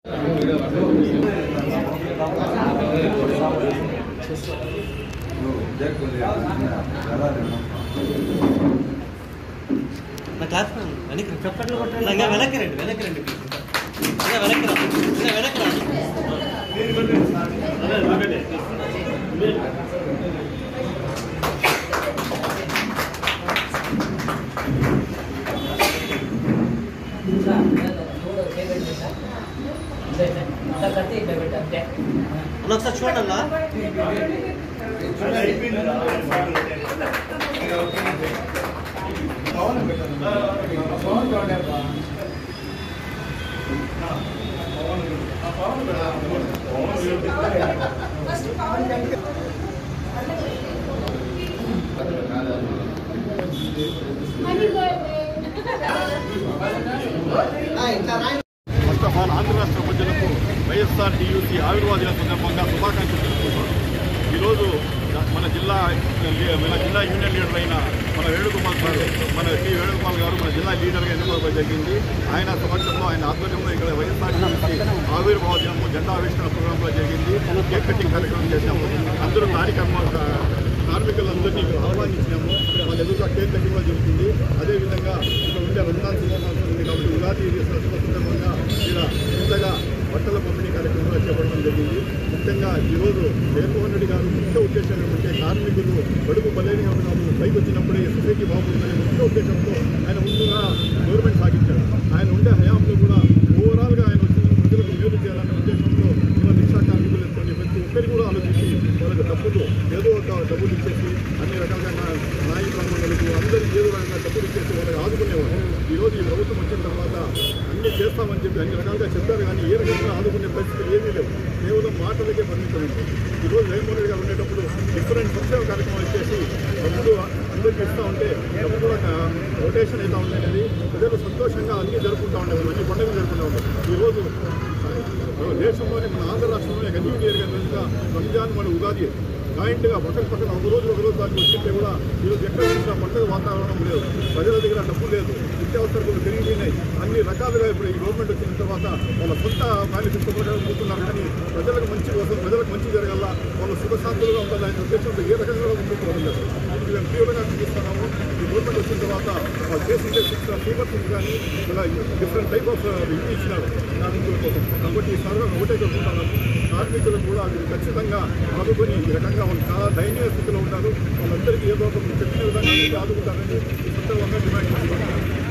నా క్లాస్ వెనక్కి చప్పట్లు కొట్టండి. వెనక్కి రండి, వెనక్కి రండి, వెనక్కి రండి, వెనక్కి రండి. ఒకసారి చూడండి అన్నా. ఫస్ట్ ఆఫ్ ఆల్ ఆంధ్ర రాష్ట్ర ప్రజలకు వైఎస్ఆర్ టీయూసీ ఆవిర్వాద దిన సందర్భంగా శుభాకాంక్షలు తెలుపుకుంటాం. ఈరోజు మన జిల్లా యూనియన్ లీడర్ అయిన మన వేణుగోపాల్ సార్, మన టి వేణుగోపాల్ గారు మన జిల్లా లీడర్గా ఎన్నుకోవడం జరిగింది. ఆయన సమక్షంలో ఆయన ఆధ్వర్యంలో ఇక్కడ వైఎస్ఆర్ టీయూసీ ఆవిర్భావ దినము జెండా ఆవిష్కరణ ప్రోగ్రాంలో జరిగింది. కేక్ కటింగ్ కార్యక్రమం చేశాము. అందరూ కార్మికులందరినీ ఆహ్వానించినాము. మన ఎదురుగా కేక్ కటింగ్ జరుగుతుంది. అదేవిధంగా ఇక్కడ ఉండే రంజాన్ శుభాకాంక్షలు ఉంది కాబట్టి ఉగాది సందర్భంగా ఇక్కడ ఇంతగా బట్టల పంపిణీ కార్యక్రమంలో చేపట్టడం జరిగింది. ముఖ్యంగా ఈరోజు జగన్మోహన్ రెడ్డి గారు ముఖ్య ఉద్దేశం ఏమంటే కార్మికులు బడుగు బలైన పైకి వచ్చినప్పుడే సొసైటీ బాగుంటుందనే ముఖ్య ఉద్దేశంతో ఆయన ముందుగా గవర్నమెంట్ సాగించారు. ఆయన ఉండే హయాంలో కూడా ఓవరాల్గా ఆయన వచ్చిన ప్రజలకు మేలు చేయాలనే ఉద్దేశంలో ఇవాళ రిక్షా కార్మికులు ఎత్తుకొని ప్రతి ఒక్కరికి కూడా ఆలోచించి వాళ్ళకి డబ్బులు ఏదో ఒక డబ్బులు ఇచ్చేసి అన్ని రకాలుగా నాయకులకు అందరికీ ఏదో రకంగా డబ్బులు ఇచ్చేసి వాళ్ళకి ఆదుకునేవారు. ఈరోజు ఈ ప్రభుత్వం వచ్చిన తర్వాత అన్నీ చేస్తామని చెప్పి అన్ని రకాలుగా చెప్పారు, కానీ ఏ రకంగా ఆదుకునే పరిస్థితులు ఏమీ లేవు. కేవలం మాటలకే పరిమితమైంది. ఈరోజు జగన్మోహన్ రెడ్డి గారు ఉండేటప్పుడు డిఫరెంట్ సంక్షేమ కార్యక్రమాలు ఇచ్చేసి డబ్బులు అందరికీ ఇస్తూ ఉంటే డబ్బు కూడా రొటేషన్ అవుతూ ఉండేది. ప్రజలు సంతోషంగా అన్నీ జరుపుకుంటూ ఉండేది, అన్ని పండుగలు జరుపుకుంటూ ఉండేది. ఈరోజు దేశంలోనే మన ఆంధ్ర రాష్ట్రంలోనే న్యూ ఇయర్గా రంజాన్ మన ఉగాది జాయింట్గా పక్కన ఒక రోజు దానికి వచ్చింటే కూడా ఈరోజు ఎక్కడ చూసినా పండుగ వాతావరణం లేదు. ప్రజల దగ్గర డబ్బు లేదు, నిత్యావసరాలు పెరిగిపోయినాయి. అన్ని రకాలుగా ఇప్పుడు ఈ గవర్నమెంట్ వచ్చిన తర్వాత వాళ్ళ సొంత మేనిఫెస్టో పోతున్నారు, కానీ ప్రజలకు మంచి కోసం ప్రజలకు మంచి జరగాల, వాళ్ళు సుఖశాంతులుగా ఉండాలి అనే ఉద్దేశంతో ఏ రకంగా ముందుకు వదలలేదు. ఇది మేము తీవ్రంగా చూస్తున్నాము. ఈ గవర్నమెంట్ వచ్చిన తర్వాత వాళ్ళు చేసిందే ఫీవర్స్ కానీ ఇలా డిఫరెంట్ టైప్ ఆఫ్ ఇది ఇచ్చినారు కార్మికుల కోసం. కాబట్టి ఈ సార్ ఒకటే చెప్పుకుంటున్నాము, కార్మికులకు కూడా అది ఖచ్చితంగా ఆదుకొని ఈ రకంగా వాళ్ళు చాలా దయనీయ స్థితిలో ఉంటారు. వాళ్ళందరికీ ఏదో ఒక చెప్పిన విధంగా ఆదుకుంటారని ఈ సందర్భంగా డిమాండ్ చేస్తున్నారు.